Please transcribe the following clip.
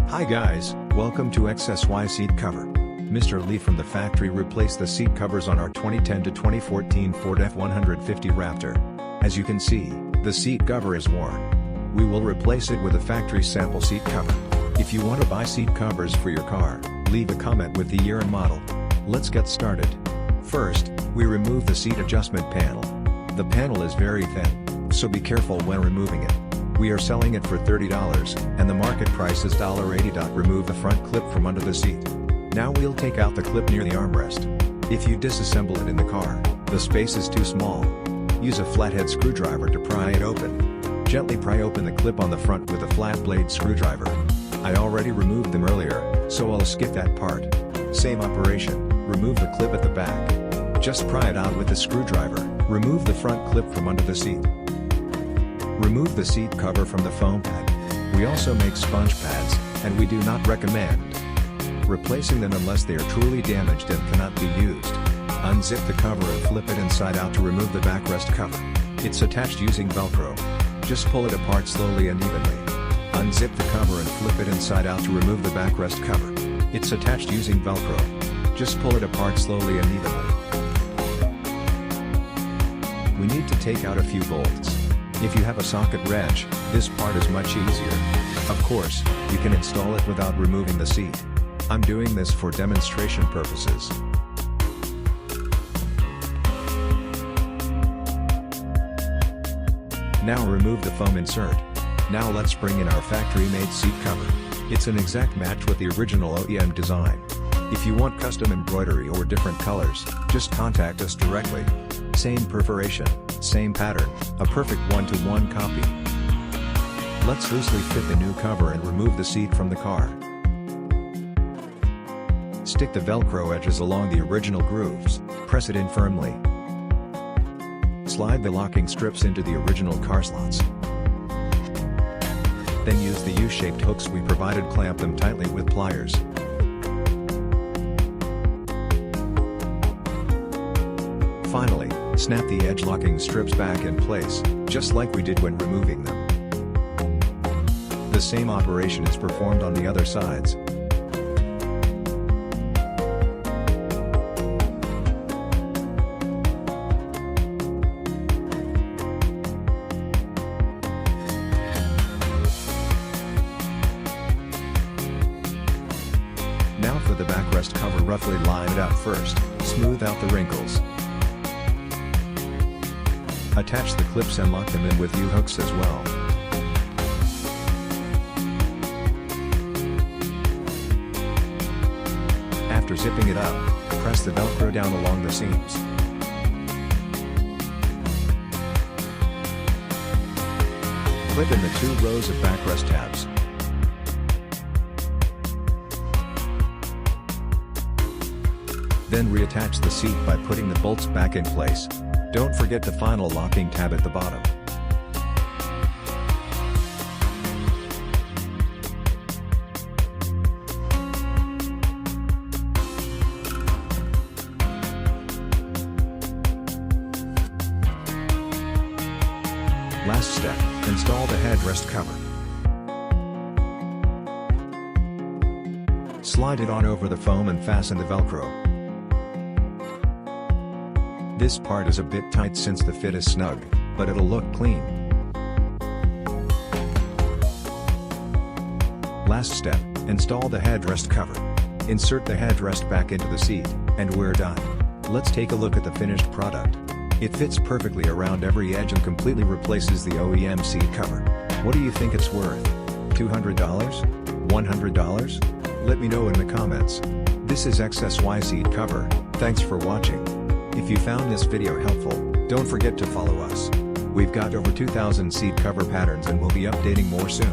Hi guys, welcome to XSY seat cover. Mr. Lee from the factory replaced the seat covers on our 2010 to 2014 Ford F-150 Raptor. As you can see, the seat cover is worn. We will replace it with a factory sample seat cover. If you want to buy seat covers for your car, leave a comment with the year and model. Let's get started. First, we remove the seat adjustment panel. The panel is very thin, so be careful when removing it. We are selling it for $30, and the market price is $80. Remove the front clip from under the seat. Now we'll take out the clip near the armrest. If you disassemble it in the car, the space is too small. Use a flathead screwdriver to pry it open. Gently pry open the clip on the front with a flat blade screwdriver. I already removed them earlier, so I'll skip that part. Same operation, remove the clip at the back. Just pry it out with the screwdriver. Remove the front clip from under the seat. Remove the seat cover from the foam pad. We also make sponge pads, and we do not recommend replacing them unless they are truly damaged and cannot be used. Unzip the cover and flip it inside out to remove the backrest cover. It's attached using Velcro. Just pull it apart slowly and evenly. Unzip the cover and flip it inside out to remove the backrest cover. It's attached using Velcro. Just pull it apart slowly and evenly. We need to take out a few bolts. If you have a socket wrench, this part is much easier. Of course, you can install it without removing the seat. I'm doing this for demonstration purposes. Now remove the foam insert. Now let's bring in our factory-made seat cover. It's an exact match with the original OEM design. If you want custom embroidery or different colors, just contact us directly. Same perforation, same pattern, a perfect one-to-one copy. Let's loosely fit the new cover and remove the seat from the car. Stick the Velcro edges along the original grooves, press it in firmly. Slide the locking strips into the original car slots. Then use the U-shaped hooks we provided, clamp them tightly with pliers. Finally, snap the edge locking strips back in place, just like we did when removing them. The same operation is performed on the other sides. Now for the backrest cover, roughly line it out first, smooth out the wrinkles. Attach the clips and lock them in with U-hooks as well. After zipping it up, press the Velcro down along the seams. Clip in the 2 rows of backrest tabs. Then reattach the seat by putting the bolts back in place. Don't forget the final locking tab at the bottom. Last step, install the headrest cover. Slide it on over the foam and fasten the Velcro. This part is a bit tight since the fit is snug, but it'll look clean. Last step, install the headrest cover. Insert the headrest back into the seat, and we're done. Let's take a look at the finished product. It fits perfectly around every edge and completely replaces the OEM seat cover. What do you think it's worth? $200? $100? Let me know in the comments. This is XSY seat cover. Thanks for watching. If you found this video helpful, don't forget to follow us. We've got over 2,000 seat cover patterns and we'll be updating more soon.